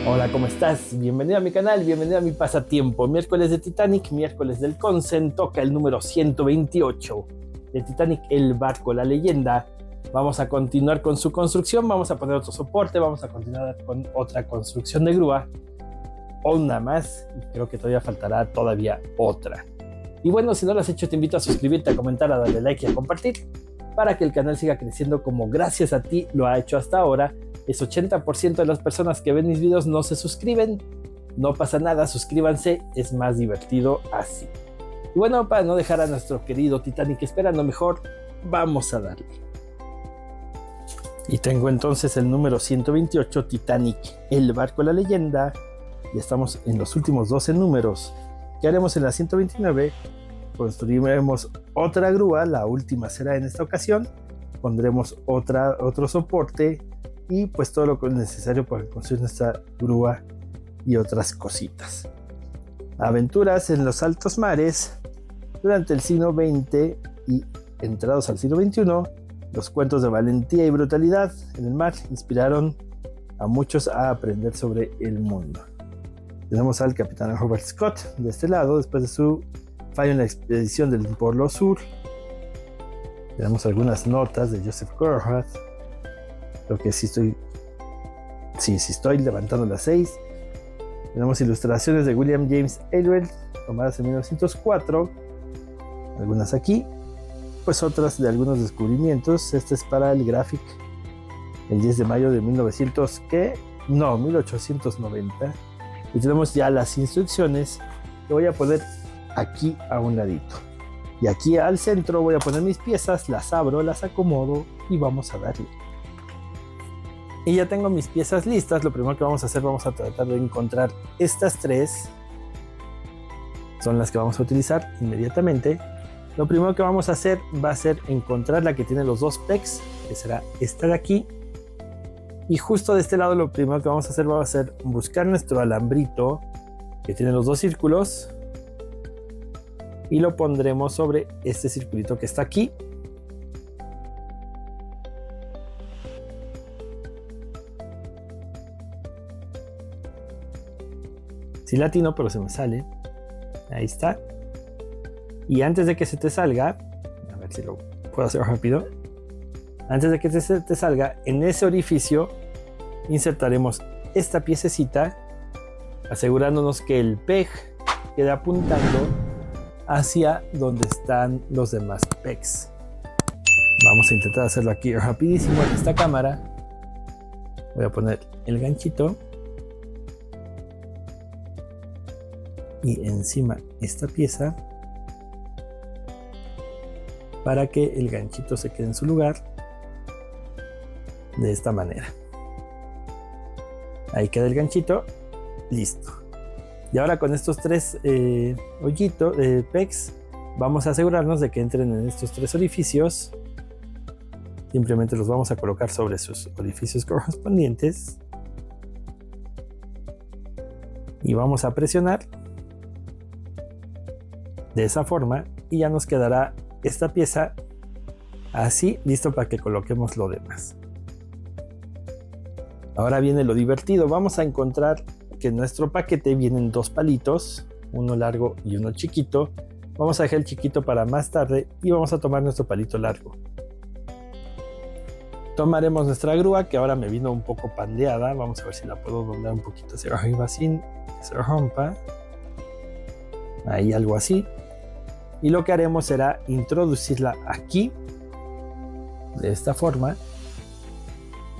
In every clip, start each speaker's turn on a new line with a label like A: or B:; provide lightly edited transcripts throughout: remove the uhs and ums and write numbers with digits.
A: Hola, ¿cómo estás? Bienvenido a mi canal, bienvenido a mi pasatiempo. Miércoles de Titanic, miércoles del Consent, toca el número 128 de Titanic, el barco, la leyenda. Vamos a continuar con su construcción, vamos a poner otro soporte, vamos a continuar con otra construcción de grúa, una más, y creo que todavía faltará otra. Y bueno, si no lo has hecho, te invito a suscribirte, a comentar, a darle like y a compartir, para que el canal siga creciendo como gracias a ti lo ha hecho hasta ahora. Es 80% de las personas que ven mis videos no se suscriben. No pasa nada, suscríbanse, es más divertido así. Y bueno, para no dejar a nuestro querido Titanic esperando mejor, vamos a darle. Y tengo entonces el número 128, Titanic, el barco, la leyenda. Y estamos en los últimos 12 números. ¿Qué haremos en la 129? Construiremos otra grúa, la última será en esta ocasión. Pondremos otro soporte y pues todo lo necesario para construir nuestra grúa y otras cositas. Aventuras en los altos mares durante el siglo XX y entrados al siglo XXI. Los cuentos de valentía y brutalidad en el mar inspiraron a muchos a aprender sobre el mundo. Tenemos al capitán Robert Scott de este lado, después de su fallo en la expedición del Polo Sur. Tenemos algunas notas de Joseph Conrad. Creo que sí estoy levantando las 6. Tenemos ilustraciones de William James Elwell tomadas en 1904. Algunas aquí. Pues otras de algunos descubrimientos. Este es para el Graphic. El 10 de mayo de 1890. Y tenemos ya las instrucciones que voy a poner aquí a un ladito. Y aquí al centro voy a poner mis piezas. Las abro, las acomodo y vamos a darle. Y ya tengo mis piezas listas. Lo primero que vamos a hacer, vamos a tratar de encontrar estas tres. Son las que vamos a utilizar inmediatamente. Lo primero que vamos a hacer va a ser encontrar la que tiene los dos pegs, que será esta de aquí. Y justo de este lado lo primero que vamos a hacer va a ser buscar nuestro alambrito que tiene los dos círculos. Y lo pondremos sobre este circulito que está aquí. Sí latino, pero se me sale. Ahí está. Y antes de que se te salga, a ver si lo puedo hacer rápido. Antes de que se te salga, en ese orificio insertaremos esta piececita, asegurándonos que el peg quede apuntando hacia donde están los demás pegs. Vamos a intentar hacerlo aquí rapidísimo en esta cámara. Voy a poner el ganchito. Y encima esta pieza para que el ganchito se quede en su lugar de esta manera. Ahí queda el ganchito, listo. Y ahora con estos tres pegs vamos a asegurarnos de que entren en estos tres orificios. Simplemente los vamos a colocar sobre sus orificios correspondientes y vamos a presionar de esa forma y ya nos quedará esta pieza así, listo para que coloquemos lo demás. Ahora viene lo divertido. Vamos a encontrar que en nuestro paquete vienen dos palitos, uno largo y uno chiquito. Vamos a dejar el chiquito para más tarde y vamos a tomar nuestro palito largo. Tomaremos nuestra grúa, que ahora me vino un poco pandeada. Vamos a ver si la puedo doblar un poquito hacia arriba sin que se rompa. Ahí, algo así. Y lo que haremos será introducirla aquí, de esta forma,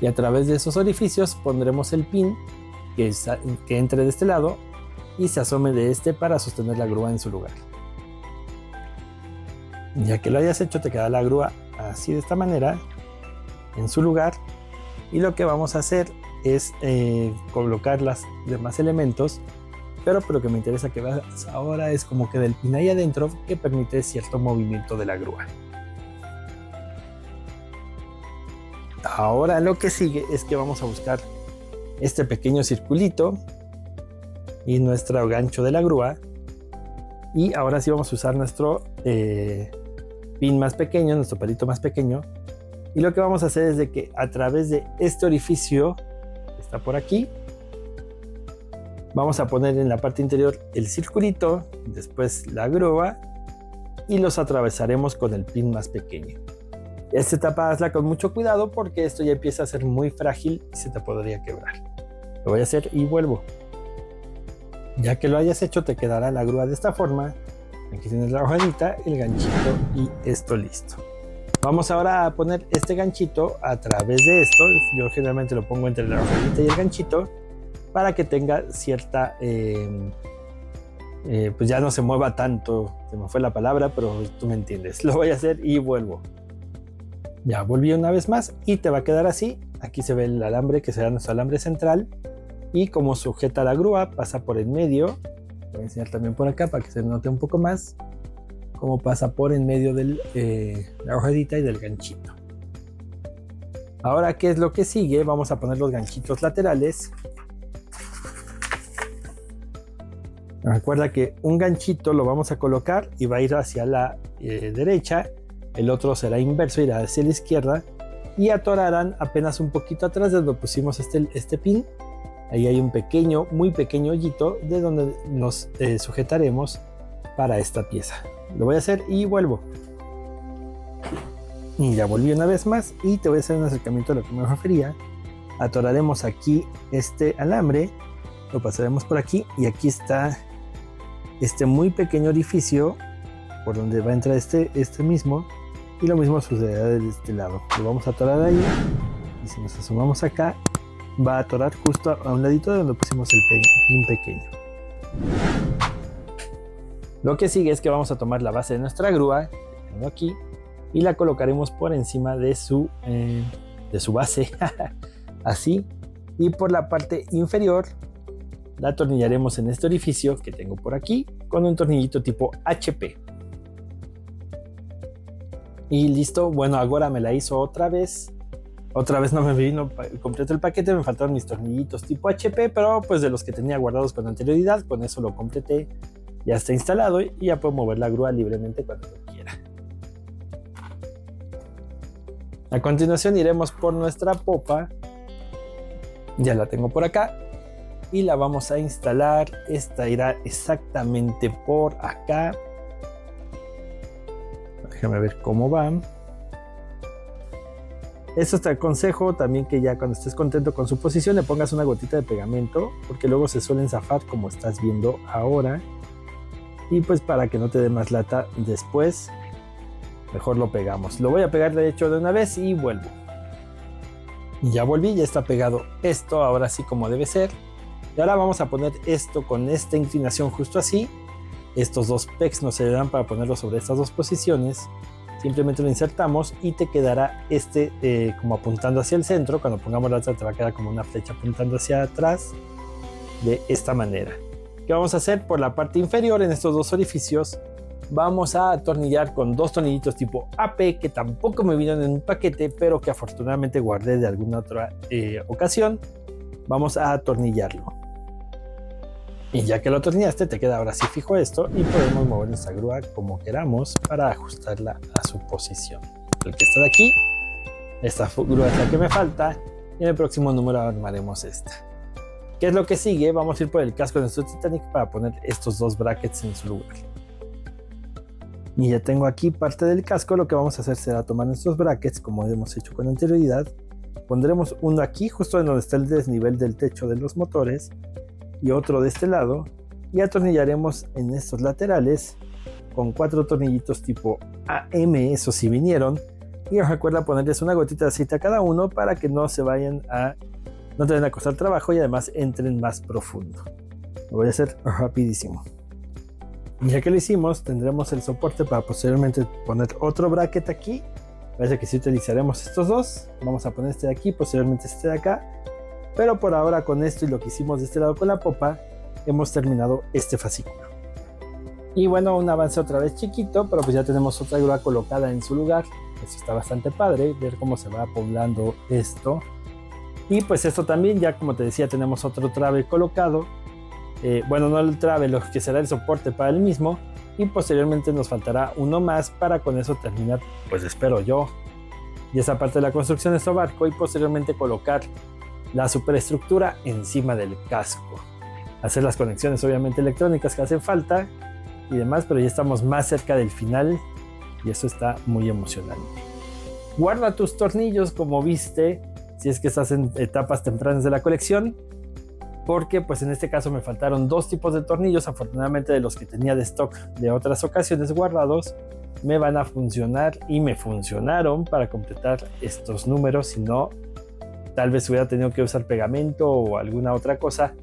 A: y a través de esos orificios pondremos el pin que entre de este lado y se asome de este para sostener la grúa en su lugar. Ya que lo hayas hecho, te queda la grúa así, de esta manera, en su lugar, y lo que vamos a hacer es colocar los demás elementos. Pero lo que me interesa que veas ahora es cómo queda el pin ahí adentro, que permite cierto movimiento de la grúa. Ahora lo que sigue es que vamos a buscar este pequeño circulito y nuestro gancho de la grúa. Y ahora sí vamos a usar nuestro pin más pequeño, nuestro palito más pequeño. Y lo que vamos a hacer es de que a través de este orificio que está por aquí, Vamos a poner en la parte interior el circulito, después la grúa y los atravesaremos con el pin más pequeño. Esta etapa hazla con mucho cuidado porque esto ya empieza a ser muy frágil y se te podría quebrar. Lo voy a hacer y vuelvo. Ya que lo hayas hecho, te quedará la grúa de esta forma. Aquí tienes la hojadita, el ganchito y esto listo. Vamos ahora a poner este ganchito a través de esto. Yo generalmente lo pongo entre la hojadita y el ganchito para que tenga cierta... pues ya no se mueva tanto. Se me fue la palabra, pero tú me entiendes. Lo voy a hacer y vuelvo. Ya volví una vez más y te va a quedar así. Aquí se ve el alambre que será nuestro alambre central. Y como sujeta la grúa, pasa por en medio. Voy a enseñar también por acá para que se note un poco más cómo pasa por en medio de la hojadita y del ganchito. Ahora, ¿qué es lo que sigue? Vamos a poner los ganchitos laterales. Recuerda que un ganchito lo vamos a colocar y va a ir hacia la derecha. El otro será inverso, irá hacia la izquierda. Y atorarán apenas un poquito atrás de donde pusimos este pin. Ahí hay un pequeño, muy pequeño hoyito de donde nos sujetaremos para esta pieza. Lo voy a hacer y vuelvo. Y ya volví una vez más y te voy a hacer un acercamiento a lo que me refería. Atoraremos aquí este alambre, lo pasaremos por aquí y aquí está este muy pequeño orificio por donde va a entrar este mismo, y lo mismo sucederá de este lado. Lo vamos a atorar ahí y si nos asomamos acá va a atorar justo a un ladito de donde pusimos el pin pequeño. Lo que sigue es que vamos a tomar la base de nuestra grúa, que tengo aquí, y la colocaremos por encima de su base, así, y por la parte inferior la atornillaremos en este orificio que tengo por aquí con un tornillito tipo HP. Y listo. Bueno, ahora me la hizo otra vez no me vino completo el paquete, me faltaron mis tornillitos tipo HP, pero pues de los que tenía guardados con anterioridad, con eso lo completé. Ya está instalado y ya puedo mover la grúa libremente cuando lo quiera. A continuación iremos por nuestra popa. Ya la tengo por acá y la vamos a instalar. Esta irá exactamente por acá. Déjame ver cómo va. Esto te aconsejo también que ya cuando estés contento con su posición le pongas una gotita de pegamento, porque luego se suelen zafar como estás viendo ahora. Y pues para que no te dé más lata después, mejor lo pegamos. Lo voy a pegar de hecho de una vez y vuelvo. Y ya volví, ya está pegado esto, ahora sí como debe ser. Y ahora vamos a poner esto con esta inclinación justo así. Estos dos pegs nos servirán para ponerlo sobre estas dos posiciones. Simplemente lo insertamos y te quedará como apuntando hacia el centro. Cuando pongamos la otra te va a quedar como una flecha apuntando hacia atrás de esta manera. ¿Qué vamos a hacer? Por la parte inferior en estos dos orificios vamos a atornillar con dos tornillitos tipo AP que tampoco me vinieron en un paquete, pero que afortunadamente guardé de alguna otra ocasión. Vamos a atornillarlo. Y ya que lo atornillaste, te queda ahora sí fijo esto y podemos mover nuestra grúa como queramos para ajustarla a su posición. El que está de aquí, esta grúa es la que me falta y en el próximo número armaremos esta. ¿Qué es lo que sigue? Vamos a ir por el casco de nuestro Titanic para poner estos dos brackets en su lugar. Y ya tengo aquí parte del casco. Lo que vamos a hacer será tomar nuestros brackets como hemos hecho con anterioridad. Pondremos uno aquí justo en donde está el desnivel del techo de los motores y otro de este lado, y atornillaremos en estos laterales con 4 tornillitos tipo AM, esos sí vinieron, y recuerda ponerles una gotita de aceite a cada uno para que no te vayan a costar trabajo y además entren más profundo. Lo voy a hacer rapidísimo. Y ya que lo hicimos, tendremos el soporte para posteriormente poner otro bracket aquí. Parece que sí utilizaremos estos dos. Vamos a poner este de aquí, posteriormente este de acá. Pero por ahora con esto y lo que hicimos de este lado con la popa, hemos terminado este fascículo. Y bueno, un avance otra vez chiquito, pero pues ya tenemos otra grúa colocada en su lugar. Eso está bastante padre, ver cómo se va poblando esto. Y pues esto también, ya como te decía, tenemos otro trabe colocado. Bueno, no el trabe, lo que será el soporte para el mismo. Y posteriormente nos faltará uno más para con eso terminar, pues espero yo, y esa parte de la construcción de este barco y posteriormente colocar la superestructura encima del casco. hacer las conexiones obviamente electrónicas que hacen falta y demás, pero ya estamos más cerca del final y eso está muy emocionante. Guarda tus tornillos como viste si es que estás en etapas tempranas de la colección, porque pues en este caso me faltaron 2 tipos de tornillos, afortunadamente de los que tenía de stock de otras ocasiones guardados, me van a funcionar y me funcionaron para completar estos números. Si no, tal vez hubiera tenido que usar pegamento o alguna otra cosa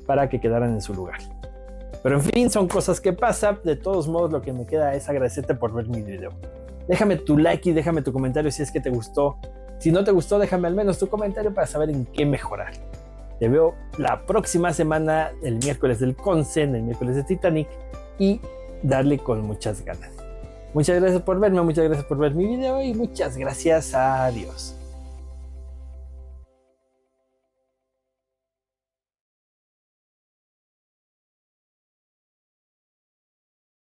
A: para que quedaran en su lugar. Pero en fin, son cosas que pasan. De todos modos, lo que me queda es agradecerte por ver mi video. Déjame tu like y déjame tu comentario si es que te gustó. Si no te gustó, déjame al menos tu comentario para saber en qué mejorar. Te veo la próxima semana, el miércoles del Consen, el miércoles de Titanic, y darle con muchas ganas. Muchas gracias por verme, muchas gracias por ver mi video y muchas gracias. Adiós.